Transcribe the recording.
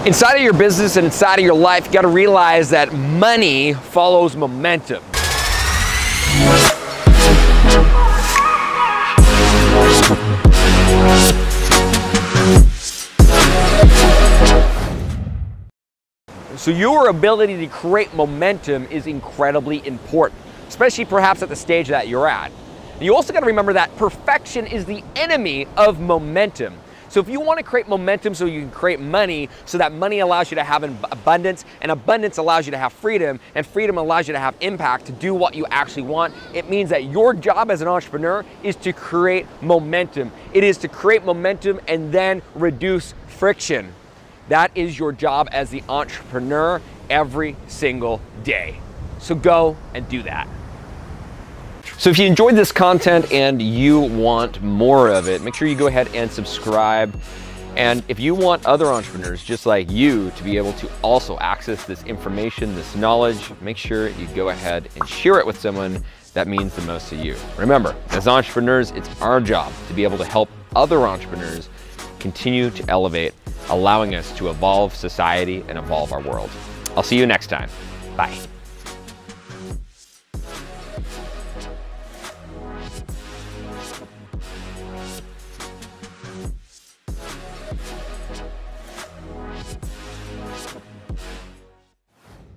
Inside of your business and inside of your life, you gotta realize that money follows momentum. So your ability to create momentum is incredibly important, especially perhaps at the stage that you're at. You also gotta remember that perfection is the enemy of momentum. So if you want to create momentum so you can create money, so that money allows you to have abundance, and abundance allows you to have freedom, and freedom allows you to have impact to do what you actually want, it means that your job as an entrepreneur is to create momentum. It is to create momentum and then reduce friction. That is your job as the entrepreneur every single day. So go and do that. So if you enjoyed this content and you want more of it, make sure you go ahead and subscribe. And if you want other entrepreneurs just like you to be able to also access this information, this knowledge, make sure you go ahead and share it with someone that means the most to you. Remember, as entrepreneurs, it's our job to be able to help other entrepreneurs continue to elevate, allowing us to evolve society and evolve our world. I'll see you next time. Bye.